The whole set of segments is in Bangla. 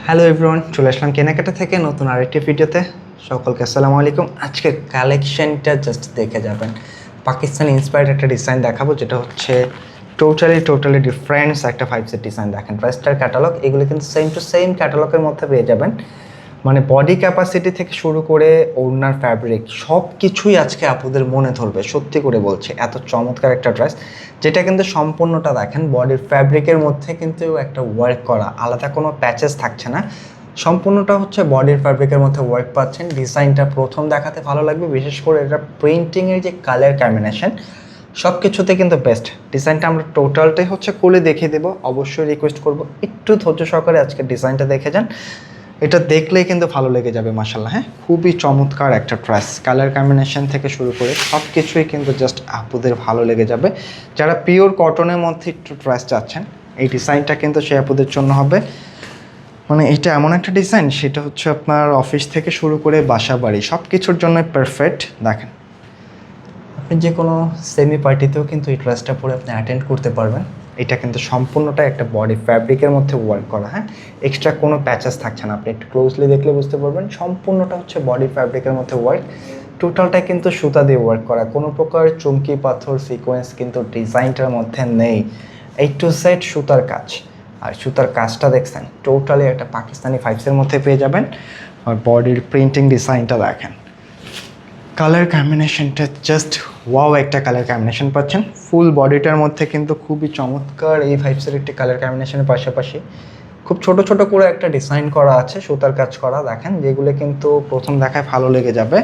হ্যালো এভরিওয়ান, চলে আসলাম কেনাকাটা থেকে নতুন আরেকটি ভিডিওতে। সকলকে আসসালামু আলাইকুম। আজকের কালেকশনটা জাস্ট দেখে যাবেন। পাকিস্তানি ইন্সপায়ার্ড একটা ডিজাইন দেখাবো, যেটা হচ্ছে টোটালি ডিফারেন্স একটা 5 সেট ডিজাইন। দেখেন প্রাইসটার ক্যাটালগ, এগুলো কিন্তু সেম টু সেম ক্যাটালগের মধ্যে পেয়ে যাবেন। মানে বডি ক্যাপাসিটি থেকে শুরু করে ওড়নার ফ্যাব্রিক সব কিছুই আজকে আপুদের মনে ধরবে, সত্যি করে বলছে। এত চমৎকার একটা ড্রেস, যেটা কিন্তু সম্পূর্ণটা দেখেন বডির ফ্যাব্রিকের মধ্যে কিন্তু একটা ওয়ার্ক করা, আলাদা কোনো প্যাচেস থাকছে না। সম্পূর্ণটা হচ্ছে বডির ফ্যাব্রিকের মধ্যে ওয়ার্ক পাচ্ছেন। ডিজাইনটা প্রথম দেখাতে ভালো লাগবে, বিশেষ করে এটা প্রিন্টিংয়ের যে কালার কম্বিনেশন সব কিছুতে কিন্তু বেস্ট। ডিজাইনটা আমরা টোটালটাই হচ্ছে খুলে দেখিয়ে দেবো। অবশ্যই রিকোয়েস্ট করবো একটু ধৈর্য সহকারে আজকে ডিজাইনটা দেখে যান, এটা দেখলেই কিন্তু ভালো লেগে যাবে মাশাআল্লাহ। হ্যাঁ, খুবই চমৎকার একটা ড্রেস, কালার কম্বিনেশন থেকে শুরু করে সব কিছুই কিন্তু জাস্ট আপুদের ভালো লেগে যাবে। যারা পিওর কটনের মধ্যে একটু ড্রেস চাচ্ছেন, এই ডিজাইনটা কিন্তু সেই আপুদের জন্য হবে। মানে এটা এমন একটা ডিজাইন, সেটা হচ্ছে আপনার অফিস থেকে শুরু করে বাসা বাড়ি সব কিছুর জন্য পারফেক্ট। দেখেন, আপনি যে কোনো সেমি পার্টিতেও কিন্তু এই ড্রেসটা পরে আপনি অ্যাটেন্ড করতে পারবেন। এটা কিন্তু সম্পূর্ণটা একটা বডি ফ্যাব্রিকের মধ্যে ওয়ার্ক করা। হ্যাঁ, এক্সট্রা কোনো প্যাচেস থাকছে না। আপনি একটু ক্লোজলি দেখলে বুঝতে পারবেন সম্পূর্ণটা হচ্ছে বডি ফ্যাব্রিকের মধ্যে ওয়ার্ক। টোটালটা কিন্তু সুতা দিয়ে ওয়ার্ক করা, কোনো প্রকার চুমকি পাথর সিকোয়েন্স কিন্তু ডিজাইনটার মধ্যে নেই। এই টু সেট সুতার কাজ, আর সুতার কাজটা দেখছেন টোটালি একটা পাকিস্তানি ফাইভসের মধ্যে পেয়ে যাবেন। আর বডির প্রিন্টিং ডিজাইনটা দেখেন, কালার কম্বিনেশনটা জাস্ট ওয়াও, একটা কালার কম্বিনেশন পাচ্ছেন ফুল বডিটার মধ্যে কিন্তু খুবই চমৎকার। এই ফাইভসের একটি কালার কম্বিনেশনের পাশাপাশি খুব ছোট ছোট করে একটা ডিজাইন করা আছে, সুতার কাজ করা দেখেন, যেগুলো কিন্তু প্রথম দেখায় ভালো লেগে যাবে।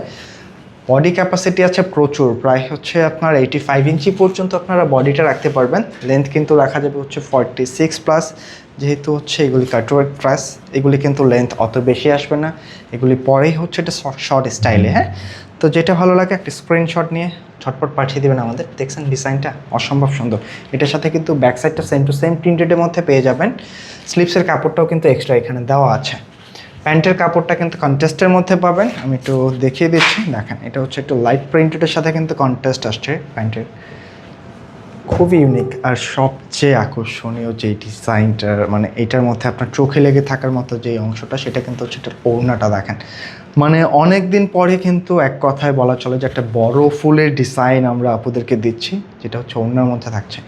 বডি ক্যাপাসিটি আছে প্রচুর, প্রায় হচ্ছে আপনার 85 ইঞ্চি পর্যন্ত আপনারা বডিটা রাখতে পারবেন। লেন্থ কিন্তু রাখা যাবে হচ্ছে 46+। যেহেতু হচ্ছে এগুলি কাটওয়ার্ক ড্রেস, এগুলি কিন্তু লেন্থ অত বেশি আসবে না। এগুলি পরেই হচ্ছে এটা শর্ট স্টাইলে। হ্যাঁ, তো যেটা ভালো লাগে একটা স্ক্রিনশট নিয়ে ঝটপট পাঠিয়ে দেবেন আমাদের। দেখছেন ডিজাইনটা অসম্ভব সুন্দর। এটার সাথে কিন্তু ব্যাক সাইডটা সেম টু সেম প্রিন্টেডের মধ্যে পেয়ে যাবেন। স্লিপসের কাপড়টাও কিন্তু এক্সট্রা এখানে দেওয়া আছে। প্যান্টের কাপড়টা কিন্তু কন্ট্রাস্টের মধ্যে পাবেন, আমি একটু দেখিয়ে দিচ্ছি। দেখেন, এটা হচ্ছে একটু লাইট প্রিন্টেডের সাথে কিন্তু কন্ট্রাস্ট আসছে প্যান্টের, খুবই ইউনিক। আর সবচেয়ে আকর্ষণীয় যে ডিজাইনটার, মানে এটার মধ্যে আপনার চোখে লেগে থাকার মতো যে অংশটা, সেটা কিন্তু হচ্ছে এটার ওড়নাটা দেখেন। মানে অনেক দিন পরে কিন্তু এক কথায় বলা চলে যে একটা বড় ফুলের ডিজাইন আমরা আপুদেরকে দিচ্ছি, যেটা হচ্ছে ওড়নার মধ্যে থাকছে।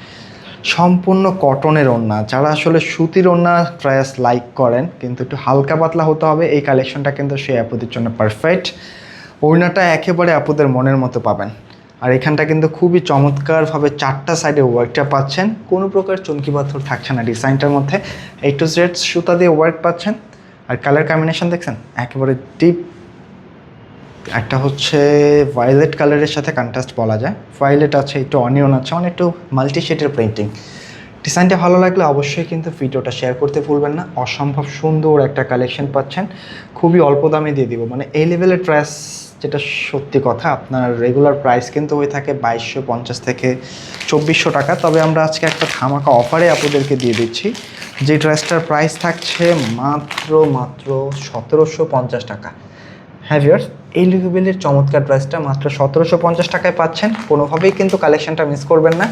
সম্পূর্ণ কটনের ওড়না, যারা আসলে সুতির ওড়না ড্রেস লাইক করেন কিন্তু একটু হালকা পাতলা হতে হবে, এই কালেকশনটা কিন্তু সেই আপুদের জন্য পারফেক্ট। ওড়নাটা একেবারে আপুদের মনের মতো পাবেন। আর এখানটা কিন্তু খুবই চমৎকারভাবে 4টা সাইডে ওয়ার্কটা পাচ্ছেন, কোনো প্রকার চমকি পাথর থাকছে না ডিজাইনটার মধ্যে। A to Z সুতা দিয়ে ওয়ার্ক পাচ্ছেন। আর কালার কম্বিনেশন দেখছেন একেবারে ডিপ, একটা হচ্ছে ভায়োলেট কালারের সাথে কন্ট্রাস্ট বলা যায়। ভায়োলেট আছে, একটু অনিয়ন আছে, মানে একটু মাল্টি শেডের প্রিন্টিং। ডিজাইনটা ভালো লাগলে অবশ্যই কিন্তু ভিডিওটা শেয়ার করতে ভুলবেন না। অসম্ভব সুন্দর একটা কালেকশন পাচ্ছেন, খুবই অল্প দামে দিয়ে দিব। মানে এই লেভেলের ড্রেস, যেটা সত্যি কথা, আপনার রেগুলার প্রাইস কিন্তু হয়ে থাকে 2250 থেকে 2400 টাকা। তবে আমরা আজকে একটা ধামাকা অফারে আপনাদেরকে দিয়ে দিচ্ছি, যে ড্রেসটার প্রাইস থাকছে মাত্র 1750 টাকা। হ্যাঁ ভিউয়ার্স, এই লেভেলের চমৎকার প্রাইসটা মাত্র 1750 টাকায় পাচ্ছেন। কোনোভাবেই কিন্তু কালেকশনটা মিস করবেন না,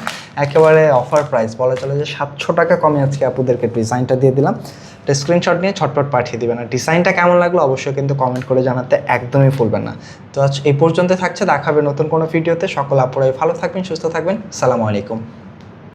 একেবারে অফার প্রাইস। বলা চলে যে 700 টাকা কমে আজকে আপুদেরকে ডিজাইনটা দিয়ে দিলাম। একটা স্ক্রিনশট নিয়ে ছটপট পাঠিয়ে দেবেন। আর ডিজাইনটা কেমন লাগলো অবশ্যই কিন্তু কমেন্ট করে জানাতে একদমই ভুলবেন না। তো আজ এই পর্যন্ত থাকছে, দেখাবে নতুন কোনো ভিডিওতে। সকল আপুরাই ভালো থাকবেন, সুস্থ থাকবেন। সালামু আলাইকুম।